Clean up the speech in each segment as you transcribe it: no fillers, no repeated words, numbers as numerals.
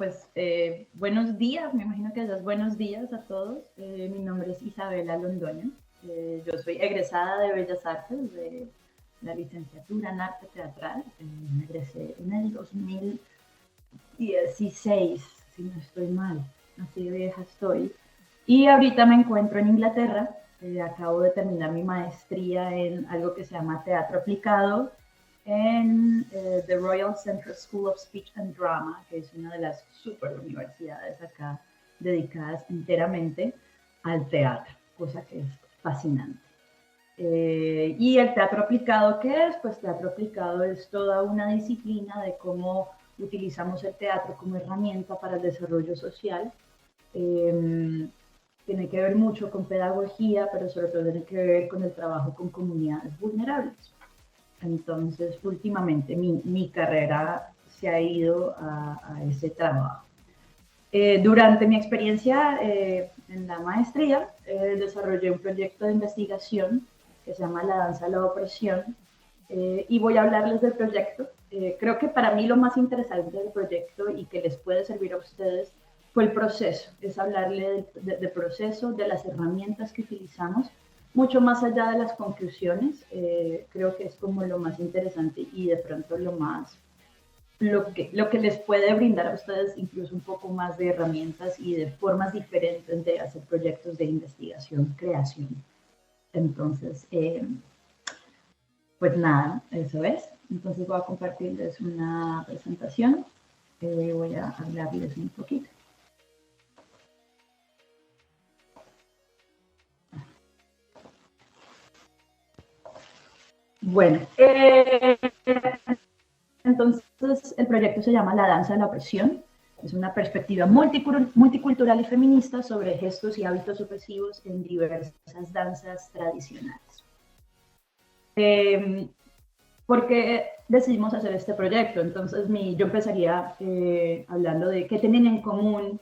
pues buenos días, me imagino que es buenos días a todos. Mi nombre es Isabela Londoño. Yo soy egresada de Bellas Artes, de la licenciatura en arte teatral. Me egresé en el 2016, si no estoy mal, así de vieja estoy. Y ahorita me encuentro en Inglaterra. Acabo de terminar mi maestría en algo que se llama teatro aplicado en The Royal Central School of Speech and Drama, que es una de las super universidades acá dedicadas enteramente al teatro, cosa que es fascinante. Y el teatro aplicado, ¿qué es? Pues teatro aplicado es toda una disciplina de cómo utilizamos el teatro como herramienta para el desarrollo social. Tiene que ver mucho con pedagogía, pero sobre todo tiene que ver con el trabajo con comunidades vulnerables. Entonces, últimamente mi carrera se ha ido a ese trabajo. Durante mi experiencia en la maestría, desarrollé un proyecto de investigación que se llama La danza de la opresión, y voy a hablarles del proyecto. Creo que para mí lo más interesante del proyecto y que les puede servir a ustedes fue el proceso, es hablarle del proceso, de las herramientas que utilizamos, mucho más allá de las conclusiones. Creo que es como lo más interesante y de pronto lo que les puede brindar a ustedes incluso un poco más de herramientas y de formas diferentes de hacer proyectos de investigación, creación. Entonces, pues nada, eso es. Entonces voy a compartirles una presentación. Voy a hablarles un poquito. Bueno, entonces el proyecto se llama La danza de la opresión. Es una perspectiva multicultural y feminista sobre gestos y hábitos opresivos en diversas danzas tradicionales. ¿Por qué decidimos hacer este proyecto? Entonces yo empezaría hablando de qué tienen en común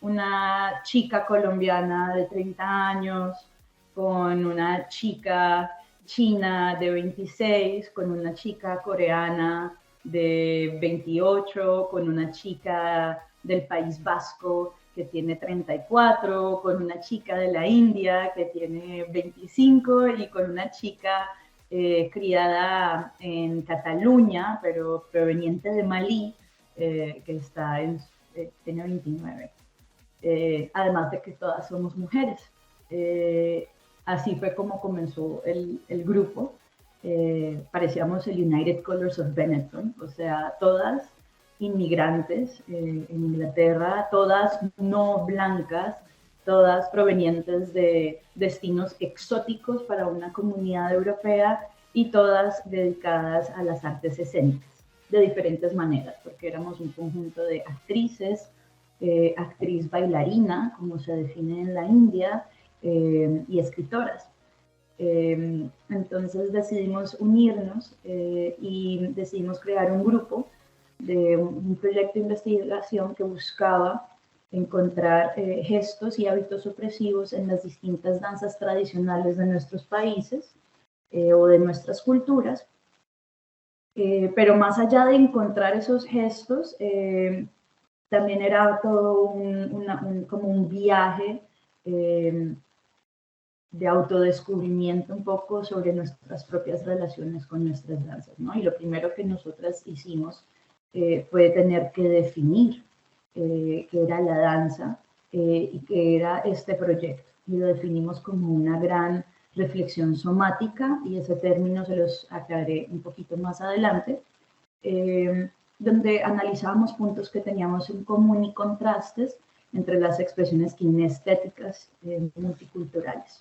una chica colombiana de 30 años con una chica china de 26, con una chica coreana de 28, con una chica del País Vasco que tiene 34, con una chica de la India que tiene 25 y con una chica criada en Cataluña, pero proveniente de Malí, que tiene 29. Además de que todas somos mujeres. Así fue como comenzó el grupo. Parecíamos el United Colors of Benetton, o sea, todas inmigrantes en Inglaterra, todas no blancas, todas provenientes de destinos exóticos para una comunidad europea y todas dedicadas a las artes escénicas de diferentes maneras, porque éramos un conjunto de actrices, actriz bailarina, como se define en la India, y escritoras. Entonces decidimos unirnos y decidimos crear un grupo de un proyecto de investigación que buscaba encontrar gestos y hábitos opresivos en las distintas danzas tradicionales de nuestros países o de nuestras culturas. Pero más allá de encontrar esos gestos, también era todo como un viaje de autodescubrimiento un poco sobre nuestras propias relaciones con nuestras danzas, ¿no? Y lo primero que nosotras hicimos fue tener que definir qué era la danza y qué era este proyecto. Y lo definimos como una gran reflexión somática, y ese término se los aclaré un poquito más adelante, donde analizábamos puntos que teníamos en común y contrastes entre las expresiones kinestéticas multiculturales.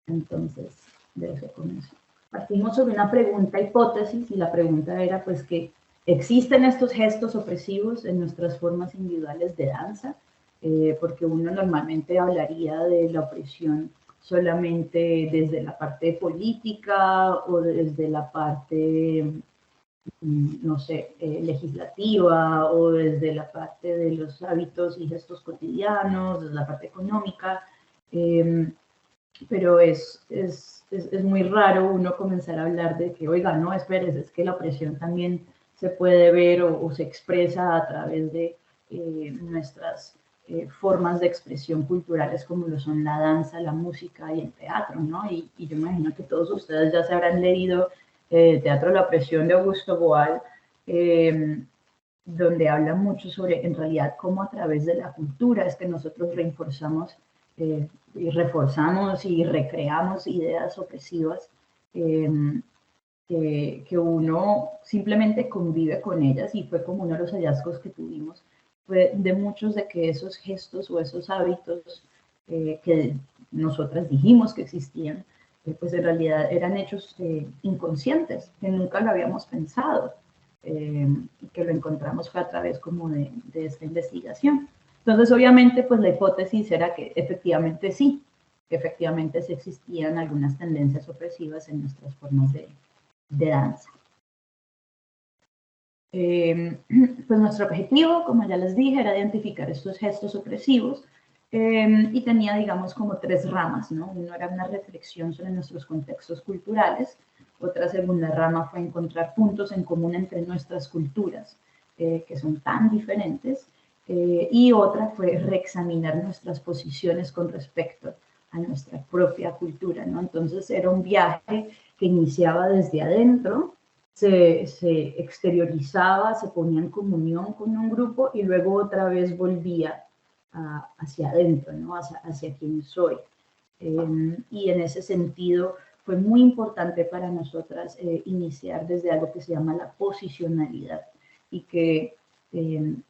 Entonces, de eso comenzó. Partimos sobre una pregunta hipótesis, y la pregunta era pues que existen estos gestos opresivos en nuestras formas individuales de danza, porque uno normalmente hablaría de la opresión solamente desde la parte política o desde la parte, no sé, legislativa, o desde la parte de los hábitos y gestos cotidianos, desde la parte económica, pero es muy raro uno comenzar a hablar de que, oiga, no, espérese, es que la opresión también se puede ver o se expresa a través de nuestras formas de expresión culturales como lo son la danza, la música y el teatro, ¿no? Y yo me imagino que todos ustedes ya se habrán leído Teatro La Opresión de Augusto Boal, donde habla mucho sobre, en realidad, cómo a través de la cultura es que nosotros reforzamos y recreamos ideas opresivas, que uno simplemente convive con ellas, y fue como uno de los hallazgos que tuvimos, fue de muchos de que esos gestos o esos hábitos que nosotras dijimos que existían, pues en realidad eran hechos inconscientes, que nunca lo habíamos pensado, y que lo encontramos fue a través como de esta investigación. Entonces, obviamente, pues la hipótesis era que efectivamente sí existían algunas tendencias opresivas en nuestras formas de danza. Pues nuestro objetivo, como ya les dije, era identificar estos gestos opresivos, y tenía, digamos, como tres ramas, ¿no? Uno era una reflexión sobre nuestros contextos culturales, otra segunda rama fue encontrar puntos en común entre nuestras culturas, que son tan diferentes, y otra fue reexaminar nuestras posiciones con respecto a nuestra propia cultura, ¿no? Entonces era un viaje que iniciaba desde adentro, se exteriorizaba, se ponía en comunión con un grupo y luego otra vez volvía hacia adentro, ¿no? hacia quien soy. Y en ese sentido fue muy importante para nosotras iniciar desde algo que se llama la posicionalidad, y que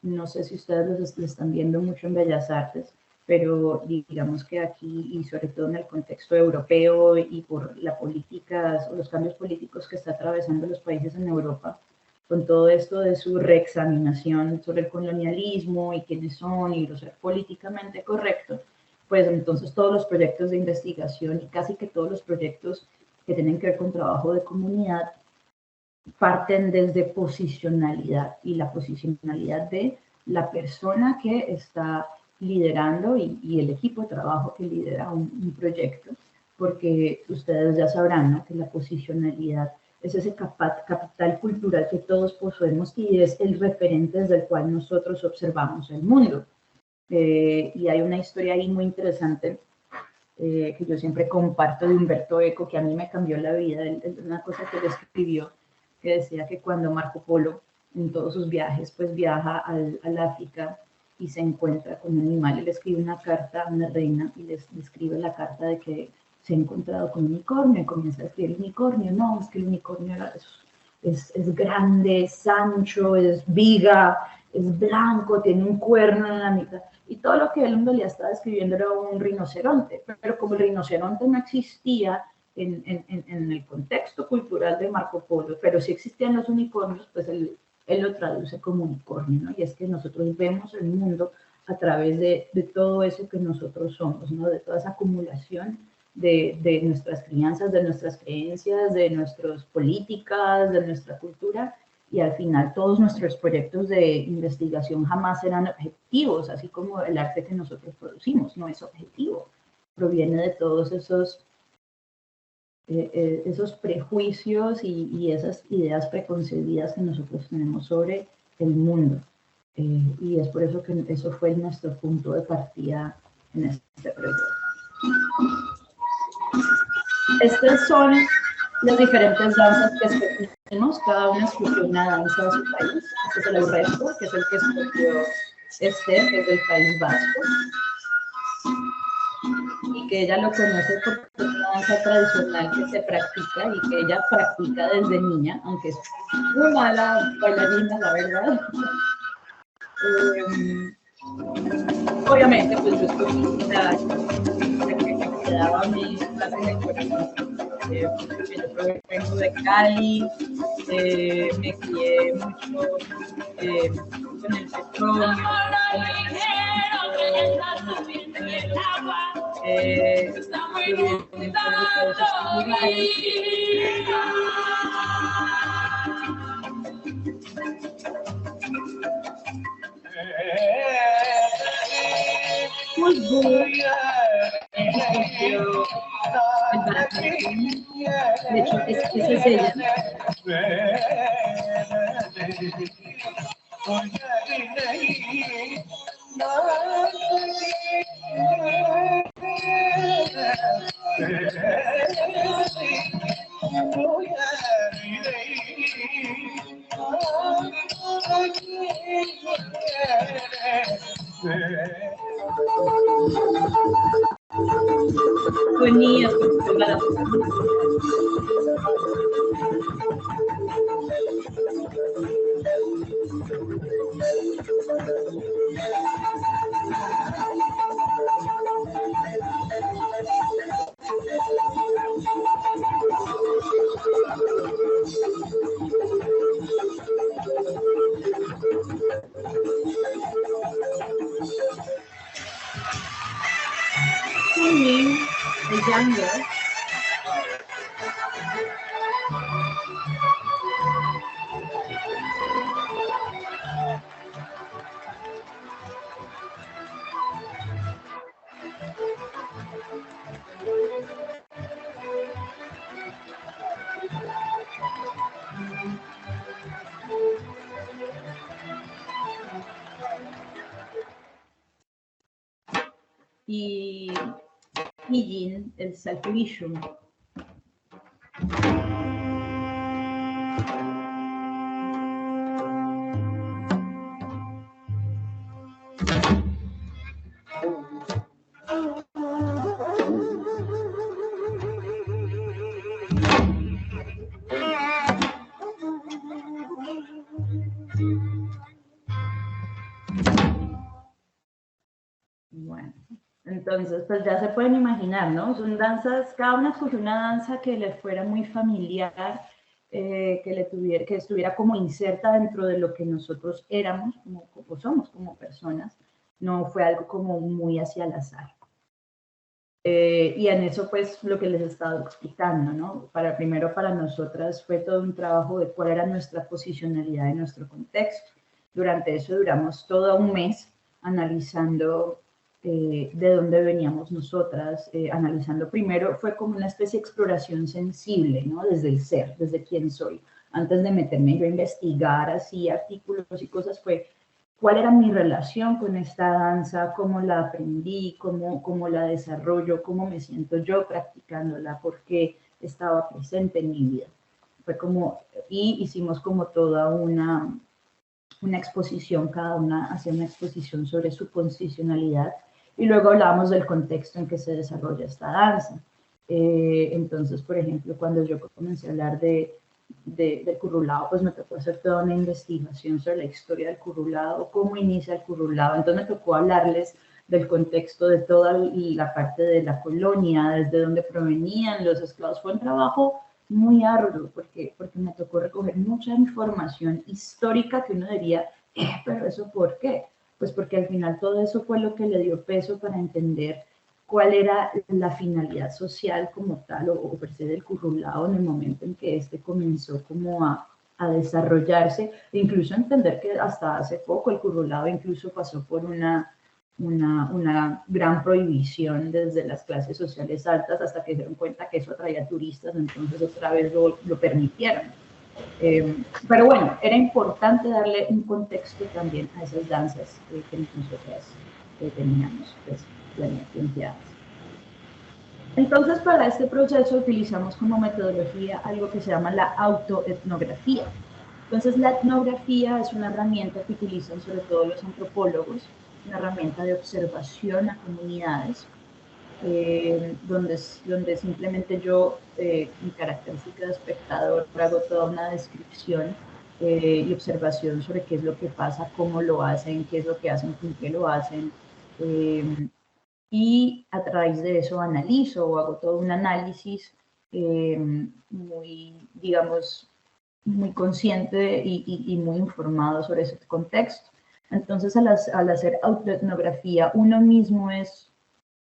no sé si ustedes lo están viendo mucho en Bellas Artes, pero digamos que aquí, y sobre todo en el contexto europeo y por las políticas o los cambios políticos que está atravesando los países en Europa, con todo esto de su reexaminación sobre el colonialismo y quiénes son y lo ser políticamente correcto, pues entonces todos los proyectos de investigación y casi que todos los proyectos que tienen que ver con trabajo de comunidad parten desde posicionalidad, y la posicionalidad de la persona que está liderando y el equipo de trabajo que lidera un proyecto, porque ustedes ya sabrán, ¿no?, que la posicionalidad es ese capital cultural que todos poseemos y es el referente desde el cual nosotros observamos el mundo. Y hay una historia ahí muy interesante que yo siempre comparto de Humberto Eco, que a mí me cambió la vida. Una cosa que él escribió, que decía que cuando Marco Polo en todos sus viajes pues viaja al África y se encuentra con un animal, él escribe una carta a una reina y le escribe la carta de que se ha encontrado con un unicornio, y comienza a escribir el unicornio. No, es que el unicornio es grande, es ancho, es viga, es blanco, tiene un cuerno en la mitad, y todo lo que él en realidad estaba escribiendo era un rinoceronte, pero como el rinoceronte no existía en el contexto cultural de Marco Polo, pero sí existían los unicornios, pues él lo traduce como unicornio, ¿no? Y es que nosotros vemos el mundo a través de todo eso que nosotros somos, ¿no? De toda esa acumulación de nuestras crianzas, de nuestras creencias, de nuestras políticas, de nuestra cultura, y al final todos nuestros proyectos de investigación jamás serán objetivos, así como el arte que nosotros producimos no es objetivo, proviene de todos esos prejuicios y esas ideas preconcebidas que nosotros tenemos sobre el mundo. Y es por eso que eso fue nuestro punto de partida en este proyecto. Estas son las diferentes danzas que escogimos. Cada una escogió una danza de su país. Este es el Aurrescu, que es el que escogió Esther, que es del País Vasco, y que ella lo conoce porque es una danza tradicional que se practica y que ella practica desde niña, aunque es muy mala bailarina, la verdad. Obviamente, pues yo escogí una que me quedaba mi clase en el corazón. Yo vengo de Cali, me crié mucho con el petróleo, de hecho, esa es ella. Unidos por la singing the jungle. Y Pidgin, el Salturichum. Bueno, entonces pues ya se pueden imaginar, ¿no? Son danzas, cada una escogió una danza que le fuera muy familiar, que estuviera como inserta dentro de lo que nosotros éramos, como somos como personas. No fue algo como muy hacia el azar. Y en eso pues lo que les he estado explicando, ¿no? Primero para nosotras fue todo un trabajo de cuál era nuestra posicionalidad en nuestro contexto. Durante eso duramos todo un mes analizando de dónde veníamos nosotras, analizando primero, fue como una especie de exploración sensible, ¿no? Desde el ser, desde quién soy. Antes de meterme yo a investigar así artículos y cosas, fue cuál era mi relación con esta danza, cómo la aprendí, cómo la desarrollo, cómo me siento yo practicándola, por qué estaba presente en mi vida. Fue como, y hicimos como toda una exposición, cada una hacía una exposición sobre su posicionalidad, y luego hablábamos del contexto en que se desarrolla esta danza. Entonces, por ejemplo, cuando yo comencé a hablar del currulao, pues me tocó hacer toda una investigación sobre la historia del currulao, cómo inicia el currulao. Entonces me tocó hablarles del contexto de toda la parte de la colonia, desde donde provenían los esclavos. Fue un trabajo muy arduo porque me tocó recoger mucha información histórica que uno diría, pero ¿eso por qué? Pues porque al final todo eso fue lo que le dio peso para entender cuál era la finalidad social como tal, o per se del currulao en el momento en que este comenzó como a desarrollarse, e incluso entender que hasta hace poco el currulao incluso pasó por una gran prohibición desde las clases sociales altas hasta que se dieron cuenta que eso atraía turistas, entonces otra vez lo permitieron. Pero bueno, era importante darle un contexto también a esas danzas que nosotras teníamos pues, planteadas. Entonces, para este proceso utilizamos como metodología algo que se llama la autoetnografía. Entonces, la etnografía es una herramienta que utilizan sobre todo los antropólogos, una herramienta de observación a comunidades, donde simplemente yo, mi característica de espectador, hago toda una descripción y observación sobre qué es lo que pasa, cómo lo hacen, qué es lo que hacen, con qué lo hacen, y a través de eso analizo o hago todo un análisis muy, digamos, muy consciente y muy informado sobre ese contexto. Entonces, al hacer autoetnografía, uno mismo es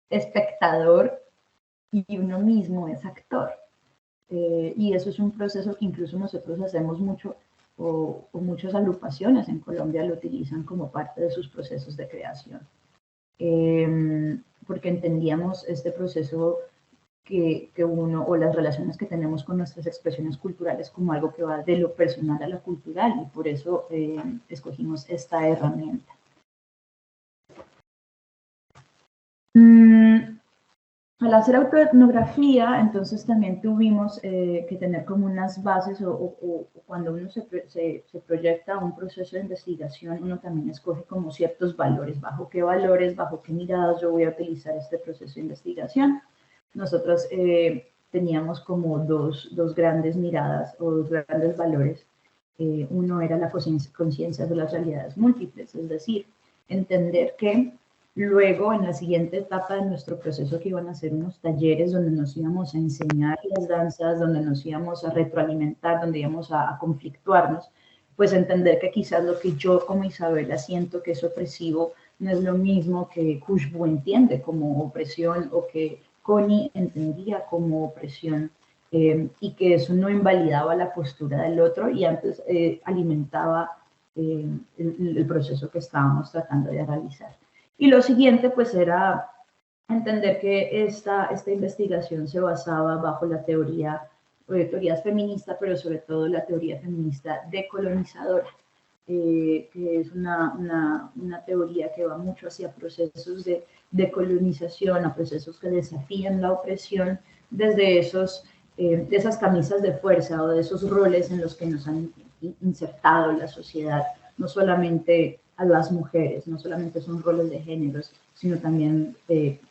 espectador y uno mismo es actor. Y eso es un proceso que incluso nosotros hacemos mucho, o muchas agrupaciones en Colombia lo utilizan como parte de sus procesos de creación. Porque entendíamos este proceso que uno, o las relaciones que tenemos con nuestras expresiones culturales como algo que va de lo personal a lo cultural, y por eso escogimos esta herramienta. al hacer autoetnografía, entonces también tuvimos que tener como unas bases o cuando uno se proyecta un proceso de investigación, uno también escoge como ciertos valores, bajo qué miradas yo voy a utilizar este proceso de investigación. Nosotros teníamos como dos grandes miradas o dos grandes valores. Uno era la conciencia de las realidades múltiples, es decir, entender que luego, en la siguiente etapa de nuestro proceso, que iban a ser unos talleres donde nos íbamos a enseñar las danzas, donde nos íbamos a retroalimentar, donde íbamos a conflictuarnos, pues entender que quizás lo que yo como Isabela siento que es opresivo no es lo mismo que Khushbu entiende como opresión o que Connie entendía como opresión, y que eso no invalidaba la postura del otro y antes alimentaba el proceso que estábamos tratando de realizar. Y lo siguiente, pues, era entender que esta investigación se basaba bajo la teorías feministas, pero sobre todo la teoría feminista decolonizadora, que es una teoría que va mucho hacia procesos de decolonización, a procesos que desafían la opresión desde de esas camisas de fuerza o de esos roles en los que nos han insertado la sociedad, no solamente a las mujeres, no solamente son roles de géneros, sino también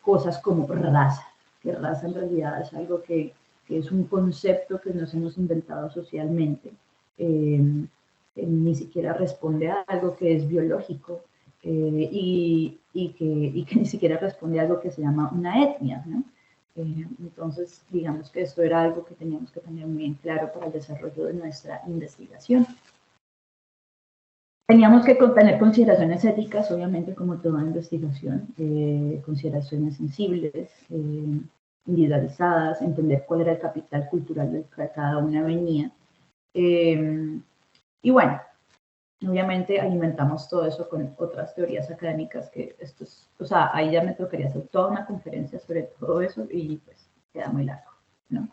cosas como raza, que raza en realidad es algo que es un concepto que nos hemos inventado socialmente, ni siquiera responde a algo que es biológico, y que ni siquiera responde a algo que se llama una etnia, ¿no? Entonces, digamos que esto era algo que teníamos que tener muy bien claro para el desarrollo de nuestra investigación. Teníamos que tener consideraciones éticas, obviamente, como toda investigación, consideraciones sensibles, individualizadas, entender cuál era el capital cultural del que cada una venía. Y bueno, obviamente alimentamos todo eso con otras teorías académicas que esto es, o sea, ahí ya me tocaría hacer toda una conferencia sobre todo eso y pues queda muy largo, ¿no?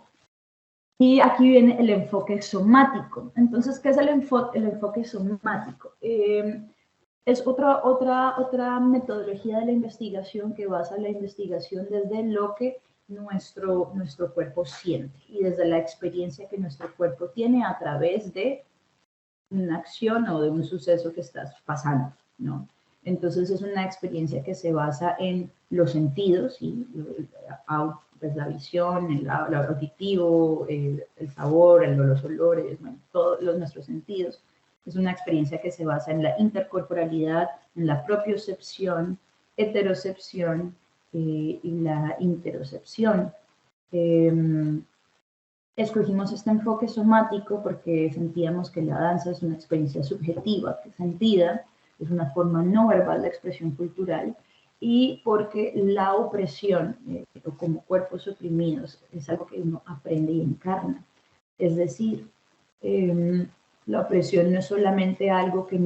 Y aquí viene el enfoque somático. Entonces, ¿qué es el enfoque somático? Es otra metodología de la investigación que basa la investigación desde lo que nuestro cuerpo siente y desde la experiencia que nuestro cuerpo tiene a través de una acción o de un suceso que estás pasando, ¿no? Entonces es una experiencia que se basa en los sentidos, y pues la visión, el auditivo, el sabor, los olores, bueno, todos nuestros sentidos. Es una experiencia que se basa en la intercorporalidad, en la propiocepción, heterocepción y la interocepción. Escogimos este enfoque somático porque sentíamos que la danza es una experiencia subjetiva, que sentida, es una forma no verbal de expresión cultural, y porque la opresión, como cuerpos oprimidos, es algo que uno aprende y encarna. Es decir, la opresión no es solamente algo que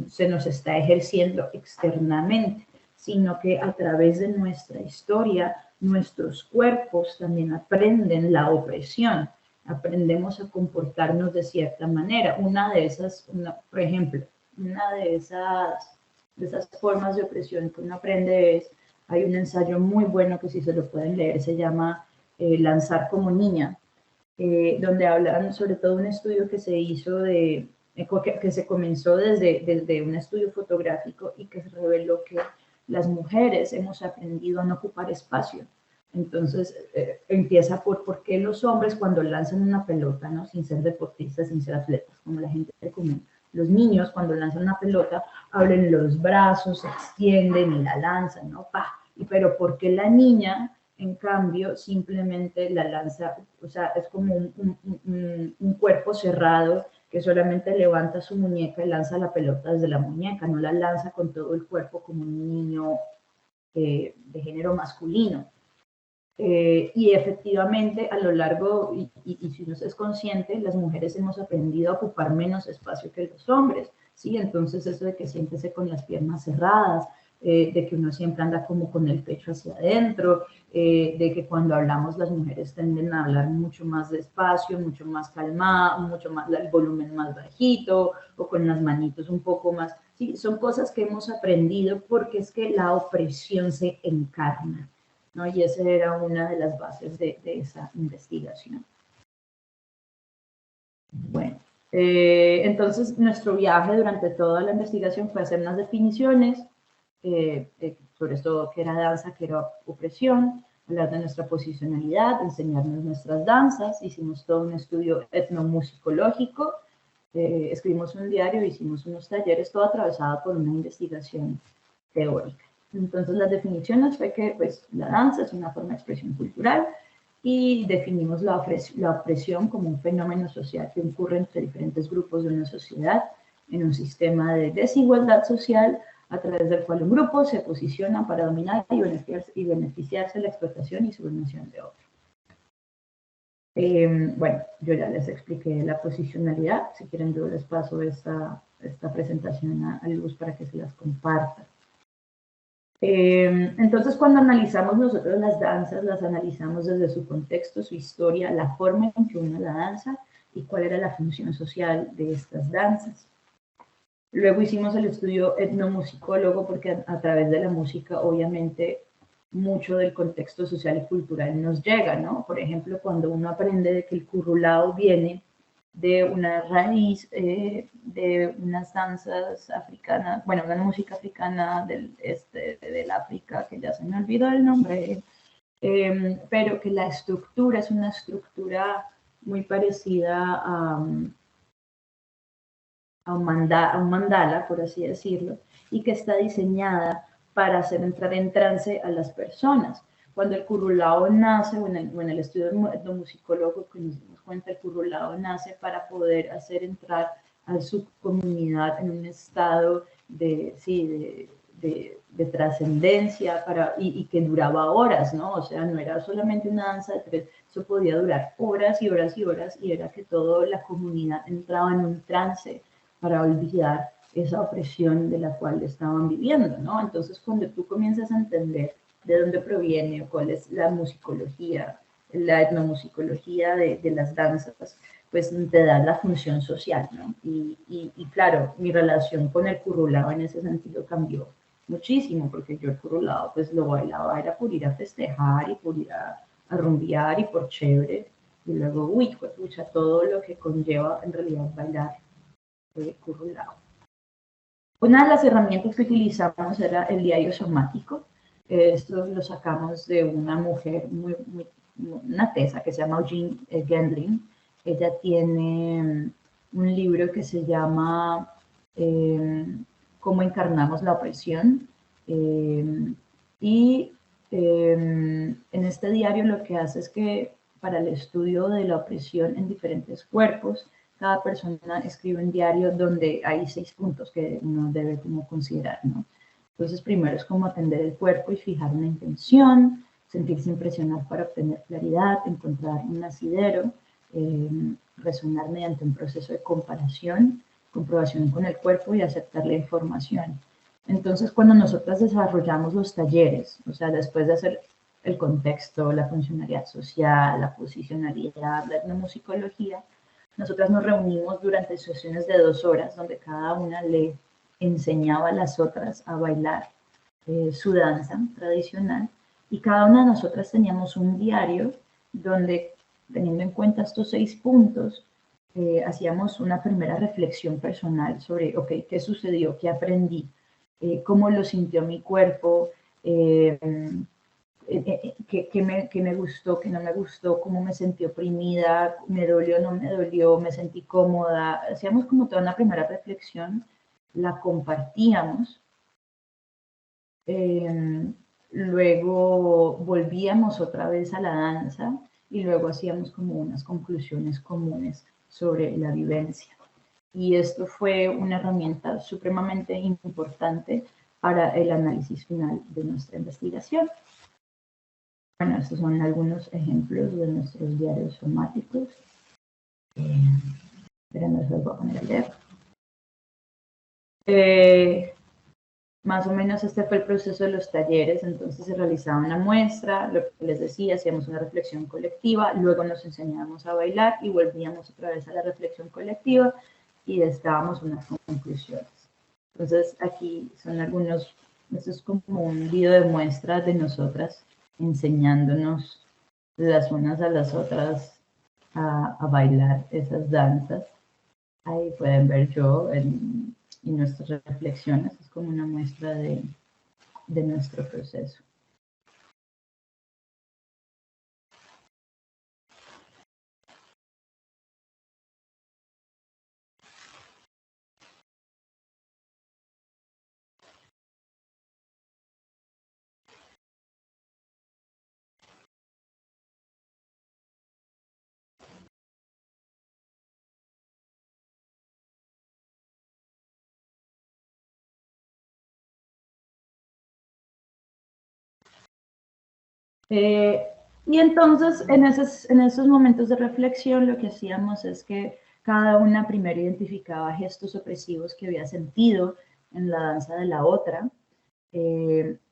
se nos está ejerciendo externamente, sino que a través de nuestra historia, nuestros cuerpos también aprenden la opresión, aprendemos a comportarnos de cierta manera. Una de esas, por ejemplo, una de esas formas de opresión que uno aprende es, hay un ensayo muy bueno que si se lo pueden leer, se llama Lanzar como niña, donde hablan sobre todo un estudio que se hizo que se comenzó desde un estudio fotográfico y que se reveló que las mujeres hemos aprendido a no ocupar espacio. Entonces, empieza por qué los hombres cuando lanzan una pelota, ¿no? Sin ser deportistas, sin ser atletas, como la gente común. Los niños cuando lanzan una pelota abren los brazos, se extienden y la lanzan, ¿no? ¡Pah! Pero ¿por qué la niña, en cambio, simplemente la lanza? O sea, es como un cuerpo cerrado que solamente levanta su muñeca y lanza la pelota desde la muñeca, no la lanza con todo el cuerpo como un niño de género masculino. Y efectivamente, a lo largo, y si uno es consciente, las mujeres hemos aprendido a ocupar menos espacio que los hombres, ¿sí? Entonces, eso de que siéntese con las piernas cerradas, de que uno siempre anda como con el pecho hacia adentro, de que cuando hablamos las mujeres tienden a hablar mucho más despacio, mucho más calmado, mucho más, el volumen más bajito, o con las manitos un poco más, ¿sí? Son cosas que hemos aprendido porque es que la opresión se encarna. ¿no? Y esa era una de las bases de esa investigación. Bueno, entonces nuestro viaje durante toda la investigación fue hacer unas definiciones, sobre todo qué era danza, qué era opresión, hablar de nuestra posicionalidad, enseñarnos nuestras danzas, hicimos todo un estudio etnomusicológico, escribimos un diario, hicimos unos talleres, todo atravesado por una investigación teórica. Entonces las definiciones fue que pues, la danza es una forma de expresión cultural y definimos la opresión como un fenómeno social que ocurre entre diferentes grupos de una sociedad en un sistema de desigualdad social a través del cual un grupo se posiciona para dominar y beneficiarse de la explotación y subordinación de otro. Bueno, yo ya les expliqué la posicionalidad. Si quieren, yo les paso esta presentación a Luz para que se las comparta. Entonces, cuando analizamos nosotros las danzas, las analizamos desde su contexto, su historia, la forma en que uno la danza y cuál era la función social de estas danzas. Luego hicimos el estudio etnomusicólogo porque a través de la música, obviamente, mucho del contexto social y cultural nos llega, ¿no? Por ejemplo, cuando uno aprende de que el currulao viene de una raíz de unas danzas africanas, bueno, una música africana del este del África, que ya se me olvidó el nombre, pero que la estructura es una estructura muy parecida a un mandala, por así decirlo, y que está diseñada para hacer entrar en trance a las personas. Cuando el currulao nace, o en el estudio etnomusicólogo que nos dimos cuenta, el currulao nace para poder hacer entrar a su comunidad en un estado de trascendencia y que duraba horas, ¿no? O sea, no era solamente una danza de tres, eso podía durar horas y horas y horas, y era que toda la comunidad entraba en un trance para olvidar esa opresión de la cual estaban viviendo, ¿no? Entonces, cuando tú comienzas a entender de dónde proviene o cuál es la musicología, la etnomusicología de las danzas, pues te da la función social, ¿no? Y claro, mi relación con el currulao en ese sentido cambió muchísimo, porque yo el currulao pues lo bailaba, era por ir a festejar y por ir a rumbear y por chévere, y luego, uy, pues, pucha, todo lo que conlleva en realidad bailar currulao. Una de las herramientas que utilizamos era el diario somático. Esto lo sacamos de una mujer, una tesa que se llama Eugene Gendlin. Ella tiene un libro que se llama Cómo encarnamos la opresión. Y en este diario lo que hace es que para el estudio de la opresión en diferentes cuerpos, cada persona escribe un diario donde hay 6 puntos que uno debe como considerar, ¿no? Entonces, primero es como atender el cuerpo y fijar una intención, sentirse impresionado para obtener claridad, encontrar un asidero, resonar mediante un proceso de comparación, comprobación con el cuerpo y aceptar la información. Entonces, cuando nosotras desarrollamos los talleres, o sea, después de hacer el contexto, la funcionalidad social, la posicionalidad, la etnomusicología, nosotras nos reunimos durante sesiones de 2 horas donde cada una le enseñaba a las otras a bailar su danza tradicional y cada una de nosotras teníamos un diario donde, teniendo en cuenta estos 6 puntos, hacíamos una primera reflexión personal sobre, ok, ¿qué sucedió? ¿Qué aprendí? ¿Cómo lo sintió mi cuerpo? ¿Qué me gustó, qué no me gustó, cómo me sentí oprimida, me dolió, no me dolió, me sentí cómoda. Hacíamos como toda una primera reflexión, la compartíamos, luego volvíamos otra vez a la danza y luego hacíamos como unas conclusiones comunes sobre la vivencia. Y esto fue una herramienta supremamente importante para el análisis final de nuestra investigación. Bueno, estos son algunos ejemplos de nuestros diarios somáticos. Pero no se los voy a poner a leer. Más o menos este fue el proceso de los talleres. Entonces se realizaba una muestra, lo que les decía, hacíamos una reflexión colectiva, luego nos enseñábamos a bailar y volvíamos otra vez a la reflexión colectiva y dábamos unas conclusiones. Entonces aquí son algunos, esto es como un video de muestra de nosotras enseñándonos las unas a las otras a bailar esas danzas. Ahí pueden ver yo en nuestras reflexiones, es como una muestra de nuestro proceso. Y entonces, en esos momentos de reflexión, lo que hacíamos es que cada una primero identificaba gestos opresivos que había sentido en la danza de la otra.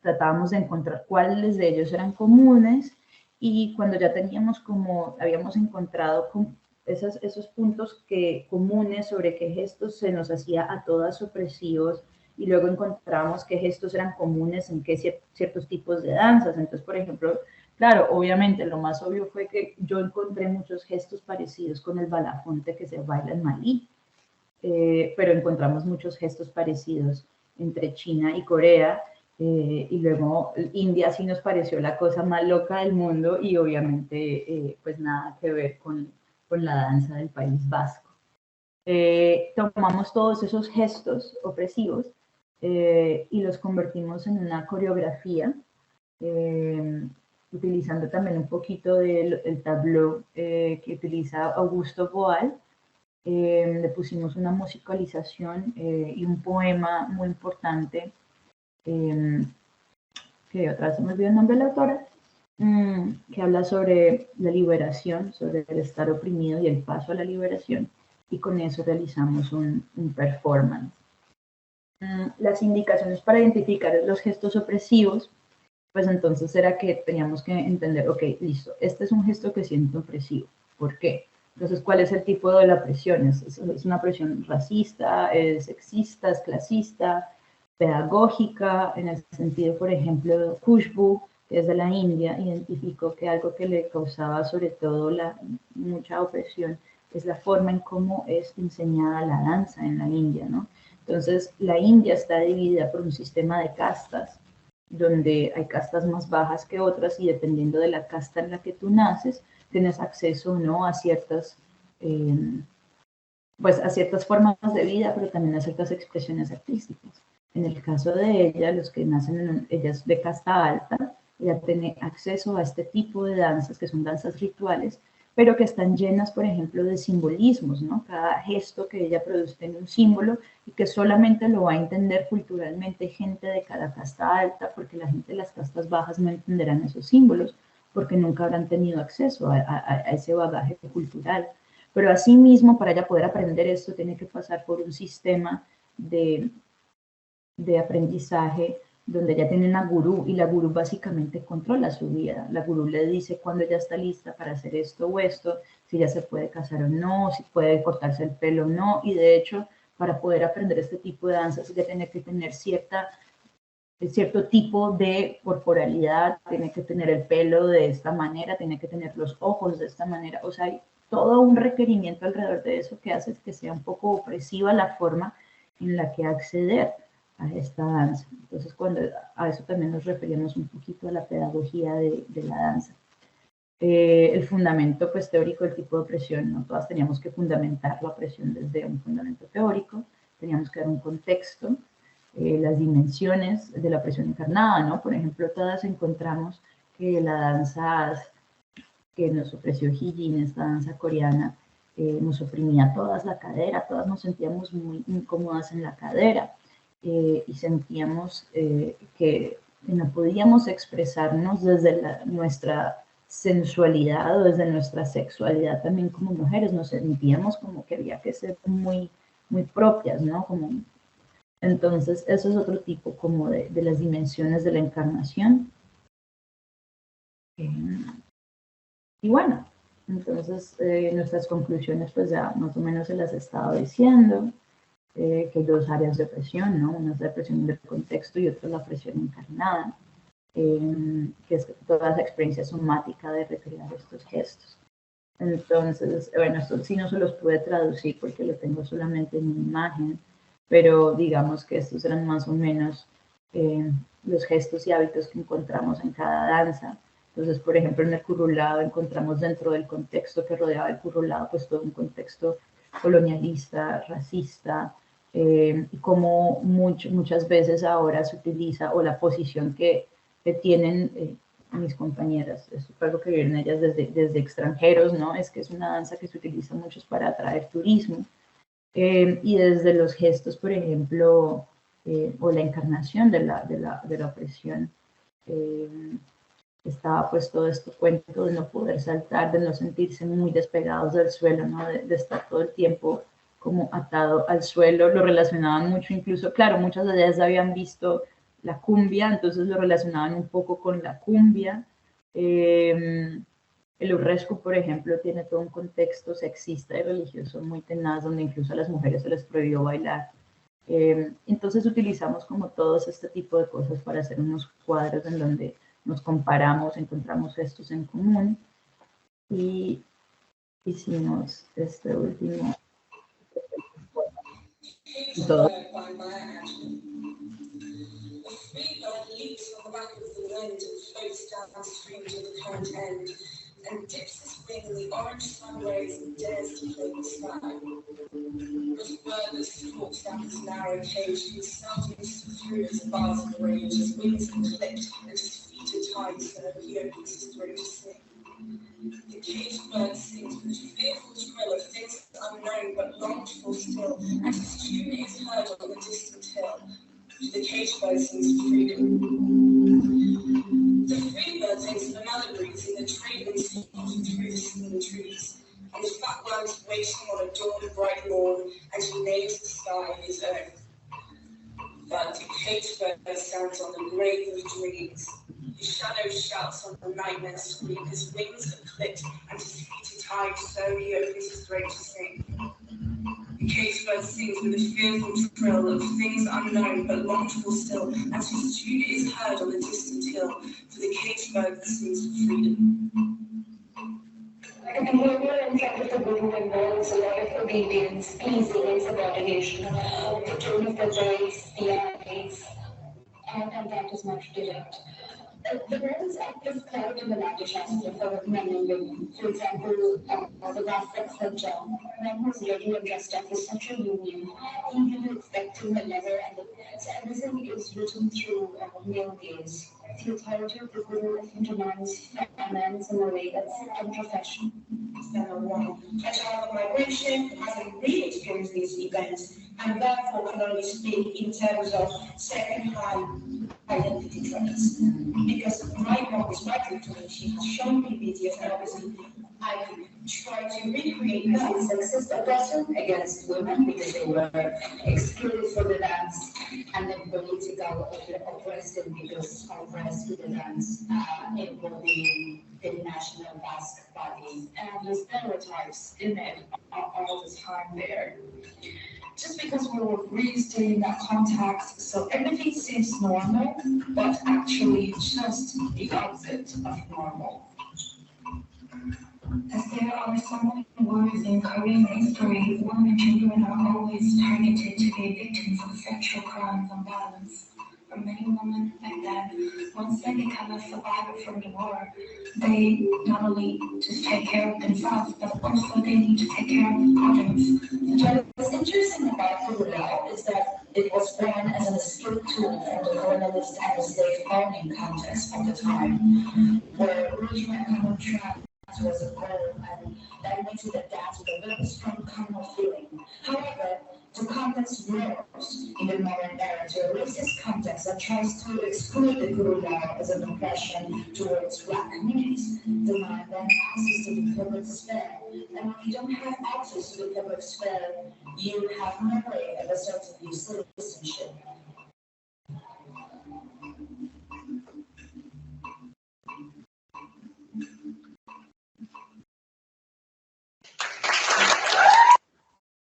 Tratábamos de encontrar cuáles de ellos eran comunes, y cuando ya teníamos como, habíamos encontrado esos puntos comunes sobre qué gestos se nos hacía a todas opresivos, y luego encontramos qué gestos eran comunes en qué ciertos tipos de danzas. Entonces, por ejemplo, claro, obviamente lo más obvio fue que yo encontré muchos gestos parecidos con el balafonte que se baila en Malí, pero encontramos muchos gestos parecidos entre China y Corea, y luego India sí nos pareció la cosa más loca del mundo, y obviamente pues nada que ver con la danza del País Vasco. Tomamos todos esos gestos opresivos y los convertimos en una coreografía, utilizando también un poquito del tableau que utiliza Augusto Boal. Le pusimos una musicalización y un poema muy importante, que otra vez se me olvidó el nombre de la autora, que habla sobre la liberación, sobre el estar oprimido y el paso a la liberación, y con eso realizamos un performance. Las indicaciones para identificar los gestos opresivos, pues entonces era que teníamos que entender, ok, listo, este es un gesto que siento opresivo. ¿Por qué? Entonces, ¿cuál es el tipo de la presión? ¿Es una presión racista, es sexista, es clasista, pedagógica? En el sentido, por ejemplo, Khushbu, que es de la India, identificó que algo que le causaba sobre todo mucha opresión es la forma en cómo es enseñada la danza en la India, ¿no? Entonces, la India está dividida por un sistema de castas, donde hay castas más bajas que otras, y dependiendo de la casta en la que tú naces, tienes acceso o no a ciertas, pues a ciertas formas de vida, pero también a ciertas expresiones artísticas. En el caso de ella, los que nacen ellas de casta alta, ella tiene acceso a este tipo de danzas, que son danzas rituales, pero que están llenas, por ejemplo, de simbolismos, ¿no? Cada gesto que ella produce tiene un símbolo, y que solamente lo va a entender culturalmente gente de cada casta alta, porque la gente de las castas bajas no entenderán esos símbolos, porque nunca habrán tenido acceso a ese bagaje cultural. Pero asimismo, para ella poder aprender esto, tiene que pasar por un sistema de aprendizaje donde ella tiene una gurú, y la gurú básicamente controla su vida. La gurú le dice cuando ella está lista para hacer esto o esto, si ya se puede casar o no, si puede cortarse el pelo o no, y de hecho, para poder aprender este tipo de danzas, ella tiene que tener cierto tipo de corporalidad, tiene que tener el pelo de esta manera, tiene que tener los ojos de esta manera. O sea, hay todo un requerimiento alrededor de eso que hace que sea un poco opresiva la forma en la que acceder a esta danza. Entonces, a eso también nos referíamos un poquito a la pedagogía de la danza. El fundamento pues, teórico del tipo de opresión, no todas teníamos que fundamentar la opresión desde un fundamento teórico, teníamos que dar un contexto, las dimensiones de la opresión encarnada, ¿no? Por ejemplo, todas encontramos que la danza que nos ofreció Hijin, esta danza coreana, nos oprimía todas la cadera, todas nos sentíamos muy incómodas en la cadera, y sentíamos que no podíamos expresarnos desde nuestra sensualidad o desde nuestra sexualidad también como mujeres. Nos sentíamos como que había que ser muy, muy propias, ¿no? Entonces, eso es otro tipo como de las dimensiones de la encarnación. Y bueno, entonces nuestras conclusiones pues ya más o menos se las he estado diciendo, que hay dos áreas de opresión, ¿no? Una es la opresión del contexto y otra es la opresión encarnada. que es toda esa experiencia somática de recrear estos gestos. Entonces, bueno, esto sí no se los pude traducir porque lo tengo solamente en imagen, pero digamos que estos eran más o menos los gestos y hábitos que encontramos en cada danza. Entonces, por ejemplo, en el currulado encontramos dentro del contexto que rodeaba el currulado, pues todo un contexto colonialista, racista, y como muchas veces ahora se utiliza, o la posición que tienen mis compañeras, es algo que vieron ellas desde extranjeros, ¿no? Es que es una danza que se utiliza mucho para atraer turismo, y desde los gestos, por ejemplo, o la encarnación de la opresión, estaba pues todo este cuento de no poder saltar, de no sentirse muy despegados del suelo, ¿no? De estar todo el tiempo como atado al suelo, lo relacionaban mucho, incluso, claro, muchas de ellas habían visto la cumbia, entonces lo relacionaban un poco con la cumbia. El Urrescu, por ejemplo, tiene todo un contexto sexista y religioso muy tenaz, donde incluso a las mujeres se les prohibió bailar. Entonces utilizamos como todos este tipo de cosas para hacer unos cuadros en donde nos comparamos, encontramos gestos en común y hicimos este último. Todo. And dips his wing in the orange sun rays and dares to play the sky. But a bird that stalks down his narrow cage can seldom see through his bars of rage. His wings are clipped and his feet are tied so he opens his throat to sing. The caged bird sings with a fearful thrill of things unknown but longed for still, and his tune is heard on the distant hill. The caged bird sings freedom. The free bird takes another breeze in the tree and sees through the singing trees. And the fat worm's waiting on a dawn bright morn, and he names the sky his own. But the caged bird stands on the grave of dreams. His shadow shouts on the nightmare's scream. His wings are clipped and his feet are tied, so he opens his throat to sing. The caged bird sings with a fearful trill of things unknown but longed for still, and his tune is heard on the distant hill, for the caged bird sings for freedom. The behavior in front of the guru involves a lot of obedience, pleasing, and subordination. The tone of the voice, the eyes, and that is not direct. There is active clarity in the Nagya Shastra for men and women. For example, the Vasa Sajja, a man who is ready and dressed up for such a union, eagerly expecting a lover, and so everything is written through male gaze. The authority of the Guru demands finance in a way that's unprofessional. A child of migration hasn't really experienced these events and therefore can only speak in terms of second-hand identity traits. Because my mom is writing to me, she has shown me videos, and obviously I try to recreate that sexist aggression against women because they were excluded from the dance, and then political oppression because oppressed to the dance involving the National Basque Party. And the stereotypes in it are all the time there. Just because we were raised in that context, so everything seems normal, but actually just the opposite of normal. As there are so many words in Korean history, women and children are always targeted to be victims of sexual crimes and violence. For many women back then, once they become a survivor from the war, they not only just take care of themselves, but also they need to take care of others. What's interesting about Kurulao is that it was born as an escape tool from the colonialist and slave owning context of the time, where original economic trend was a goal, and that makes it a dance with a very strong communal feeling. However, the context grows in the modern era to a racist context that tries to exclude the Kurulao as an oppression towards Black communities. The man then access to the public sphere, and when you don't have access to the public sphere, you have no way of asserting your citizenship.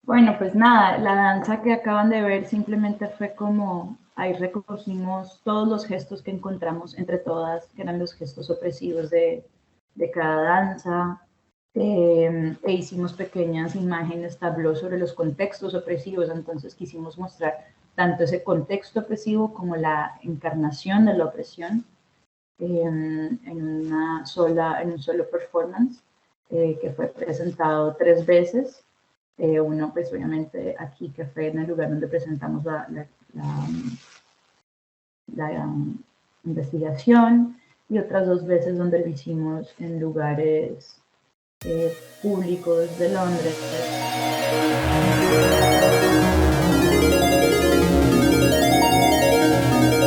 Bueno, pues nada, la danza que acaban de ver simplemente fue como ahí recogimos todos los gestos que encontramos entre todas, que eran los gestos opresivos de cada danza, e hicimos pequeñas imágenes, tableaux sobre los contextos opresivos. Entonces quisimos mostrar tanto ese contexto opresivo como la encarnación de la opresión en un solo performance, que fue presentado 3 veces. Uno, pues obviamente aquí, que fue en el lugar donde presentamos la investigación, y otras 2 veces donde lo hicimos en lugares públicos de Londres.